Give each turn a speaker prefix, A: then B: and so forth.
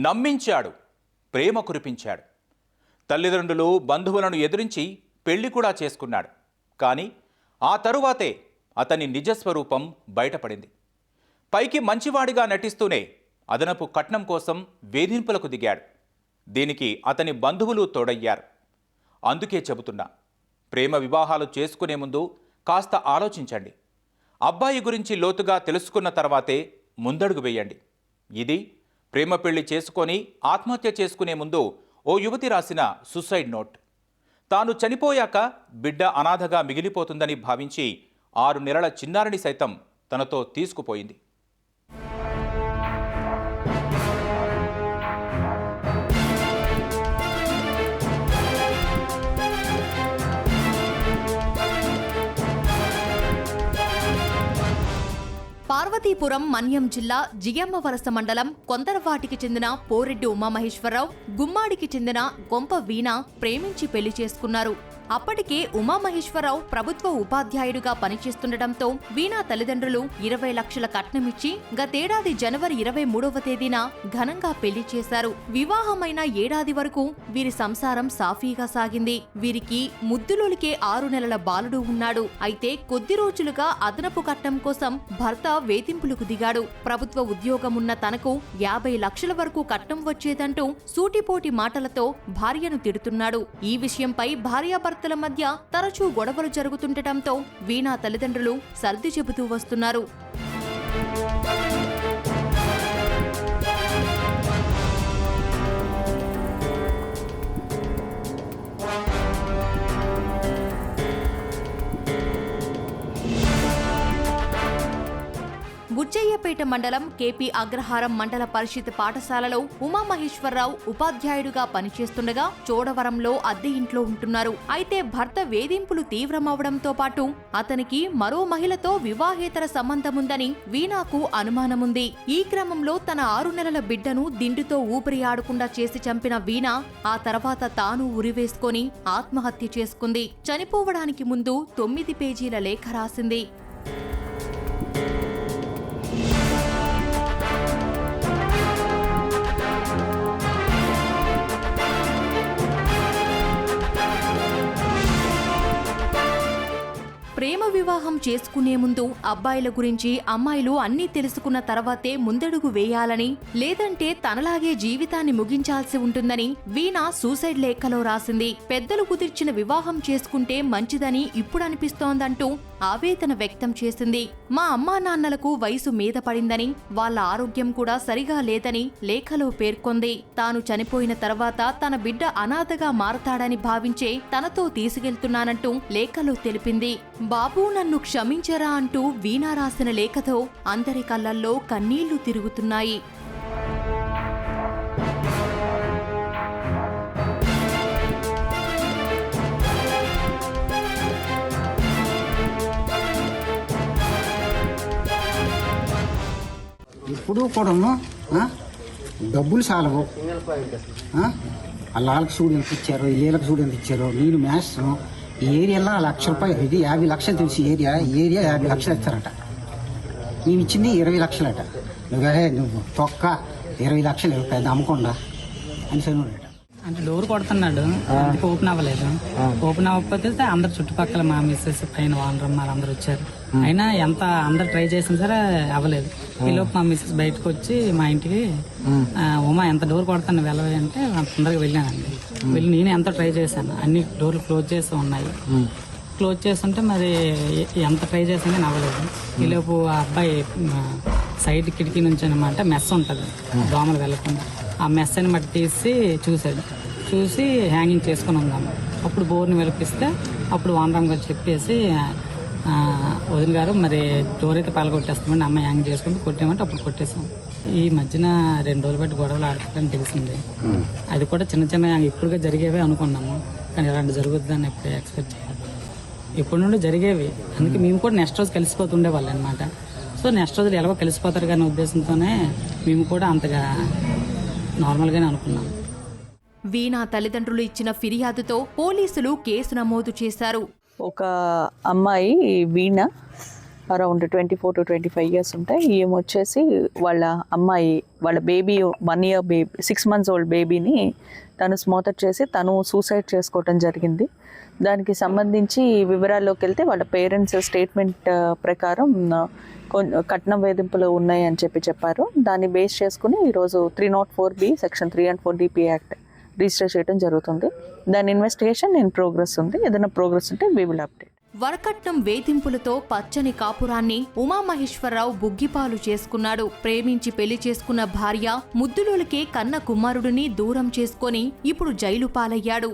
A: నమ్మించాడు, ప్రేమ కురిపించాడు. తల్లిదండ్రులు, బంధువులను ఎదిరించి పెళ్లి కూడా చేసుకున్నాడు. కానీ ఆ తరువాతే అతని నిజస్వరూపం బయటపడింది. పైకి మంచివాడిగా నటిస్తూనే అదనపు కట్నం కోసం వేధింపులకు దిగాడు. దీనికి అతని బంధువులు తోడయ్యారు. అందుకే చెబుతున్నా, ప్రేమ వివాహాలు చేసుకునే ముందు కాస్త ఆలోచించండి. అబ్బాయి గురించి లోతుగా తెలుసుకున్న తర్వాతే ముందడుగు వేయండి. ఇది ప్రేమ పెళ్లి చేసుకొని ఆత్మహత్య చేసుకునే ముందు ఓ యువతి రాసిన సూసైడ్ నోట్. తాను చనిపోయాక బిడ్డ అనాథగా మిగిలిపోతుందని భావించి 6 నెలల చిన్నారిని సైతం తనతో తీసుకుపోయింది.
B: పార్వతీపురం మన్యం జిల్లా జియమ్మవలస మండలం కొందరవాటికి చెందిన పోరెడ్డి ఉమామహేశ్వరరావు, గుమ్మాడికి చెందిన గొంప వీణ ప్రేమించి పెళ్లి చేసుకున్నారు. అప్పటికే ఉమామహేశ్వరరావు ప్రభుత్వ ఉపాధ్యాయుడిగా పనిచేస్తుండటంతో వీణా తల్లిదండ్రులు 20 లక్షల కట్నమిచ్చి గతేడాది జనవరి 23వ తేదీన ఘనంగా పెళ్లి చేశారు. వివాహమైన ఏడాది వరకు వీరి సంసారం సాఫీగా సాగింది. వీరికి ముద్దులోలికే 6 నెలల బాలుడు ఉన్నాడు. అయితే కొద్ది రోజులుగా అదనపు కట్నం కోసం భర్త వేధింపులకు దిగాడు. ప్రభుత్వ ఉద్యోగమున్న తనకు 50 లక్షల వరకు కట్నం వచ్చేదంటూ సూటిపోటి మాటలతో భార్యను తిడుతున్నాడు. ఈ విషయంపై భార్యాభర్తల మధ్య తరచూ గొడవలు జరుగుతుండటంతో వీణా తల్లిదండ్రులు సర్ది చెబుతూ వస్తున్నారు. బుజ్జయ్యపేట మండలం కేపీ అగ్రహారం మండల పరిషత్ పాఠశాలలో ఉమామహేశ్వరరావు ఉపాధ్యాయుడిగా పనిచేస్తుండగా చోడవరంలో అద్దె ఇంట్లో ఉంటున్నారు. అయితే భర్త వేధింపులు తీవ్రమవడంతో పాటు అతనికి మరో మహిళతో వివాహేతర సంబంధముందని వీణాకు అనుమానముంది. ఈ క్రమంలో తన 6 నెలల బిడ్డను దిండుతో ఊపిరి ఆడకుండా చేసి చంపిన వీణ ఆ తర్వాత తాను ఉరివేసుకొని ఆత్మహత్య చేసుకుంది. చనిపోవడానికి ముందు 9 పేజీల లేఖ రాసింది. ప్రేమ వివాహం చేసుకునే ముందు అబ్బాయిల గురించి అమ్మాయిలు అన్నీ తెలుసుకున్న తర్వాతే ముందడుగు వేయాలని, లేదంటే తనలాగే జీవితాన్ని ముగించాల్సి ఉంటుందని వీణ సూసైడ్ లేఖలో రాసింది. పెద్దలు కుదిర్చిన వివాహం చేసుకుంటే మంచిదని ఇప్పుడనిపిస్తోందంటూ ఆవేదన వ్యక్తం చేసింది. మా అమ్మా నాన్నలకు వయసు మీద పడిందని, వాళ్ళ ఆరోగ్యం కూడా సరిగా లేదని లేఖలో పేర్కొంది. తాను చనిపోయిన తర్వాత తన బిడ్డ అనాథగా మారతాడని భావించే తనతో తీసుకెళ్తున్నానంటూ లేఖలో తెలిపింది. బాబూ నన్ను క్షమించరా అంటూ వీణా రాసిన లేఖతో అందరి కళ్ళల్లో కన్నీళ్లు తిరుగుతున్నాయి.
C: ఇప్పుడు కూడాను డబ్బులు చాలవు. వాళ్ళకి చూడు ఎంత ఇచ్చారో, వీళ్ళకి చూడు ఎంత ఇచ్చారో. నేను మ్యాథ్స్ ఈ ఏరియాలో ₹1,00,000, ఇది 50 లక్షలు తెలిసి ఏరియా 50 లక్షలు ఇస్తారట. మేము ఇచ్చింది 20 లక్షలట. నువ్వు తొక్క 20 లక్షలు పెద్ద అమ్మకుండా అని చదివాడట.
D: అంటే డోర్ కొడుతున్నాడు, ఓపెన్ అవ్వలేదు. ఓపెన్ అవ్వకపోతే అందరు చుట్టుపక్కల మా మిస్సెస్ పైన వాళ్ళమ్మ అందరు వచ్చారు. అయినా ఎంత అందరు ట్రై చేసినా సరే అవ్వలేదు. ఈలోపు మా మిస్సెస్ బయటకు వచ్చి మా ఇంటికి ఉమా ఎంత డోర్ కొడతాను వెళ్ళవే అంటే తొందరగా వెళ్ళానండి. వెళ్ళి నేను ఎంత ట్రై చేశాను, అన్ని డోర్లు క్లోజ్ చేసి ఉన్నాయి. క్లోజ్ చేస్తుంటే మరి ఎంత ట్రై చేసింది అవ్వలేదు. ఈలోపు ఆ అబ్బాయి సైడ్ కిటికీ నుంచి అనమాట మెస్ ఉంటుంది దోమలు వెళ్ళకుండా, ఆ మెస్ అని మట్టి తీసి చూశాడు. చూసి హ్యాంగింగ్ చేసుకుని ఉందాము. అప్పుడు బోర్ని వెలిపిస్తే అప్పుడు వానరామ్ గారు చెప్పేసి వదిన గారు మరి డోర్ అయితే పగలగొట్టేస్తామండి, అమ్మాయి హ్యాంగ్ చేసుకుంటూ కొట్టామంటే అప్పుడు కొట్టేసాం. ఈ మధ్యన 2 రోజులు బట్టి గొడవలు ఆడుతుందని తెలిసింది. అది కూడా చిన్న చిన్న ఇప్పుడుగా జరిగేవే అనుకున్నాము, కానీ ఇలాంటి జరుగుతుందని ఎప్పుడు ఎక్స్పెక్ట్ చేయాలి. ఇప్పటి నుండి జరిగేవి. అందుకే మేము కూడా నెక్స్ట్ రోజు కలిసిపోతుండే వాళ్ళు అనమాట. సో నెక్స్ట్ రోజులు ఎలాగో కలిసిపోతారు కానీ ఉద్దేశంతోనే మేము కూడా అంతగా నార్మల్గానే అనుకున్నాం.
B: వీణా తల్లిదండ్రులు ఇచ్చిన ఫిర్యాదుతో పోలీసులు కేసు నమోదు చేశారు.
E: ఒక అమ్మాయి వీణ అరౌండ్ 24 to 25 ఇయర్స్ ఉంటాయి. ఈమె వచ్చేసి వాళ్ళ అమ్మాయి, వాళ్ళ baby 1 year baby, 6 months old బేబీని తను స్మోతర్ చేసి తను సూసైడ్ చేసుకోవటం జరిగింది. దానికి సంబంధించి వివరాల్లోకి వెళ్తే వాళ్ళ పేరెంట్స్ స్టేట్మెంట్ ప్రకారం కట్నం వేధింపులు ఉన్నాయి అని చెప్పారు. దాన్ని బేస్ చేసుకుని ఈరోజు 304B section 3 and 4 DP act register చేయడం జరుగుతుంది. దాని ఇన్వెస్టిగేషన్ ఇన్ ప్రోగ్రెస్ ఉంది. ఏదైనా ప్రోగ్రెస్ ఉంటే వి విల్ అప్డేట్.
B: వరకట్నం వేధింపులతో పచ్చని కాపురాన్ని ఉమామహేశ్వరరావు బుగ్గిపాలు చేసుకున్నాడు. ప్రేమించి పెళ్లి చేసుకున్న భార్య ముద్దులోలకే కన్న కుమారుడిని దూరం చేసుకొని ఇప్పుడు జైలు పాలయ్యాడు.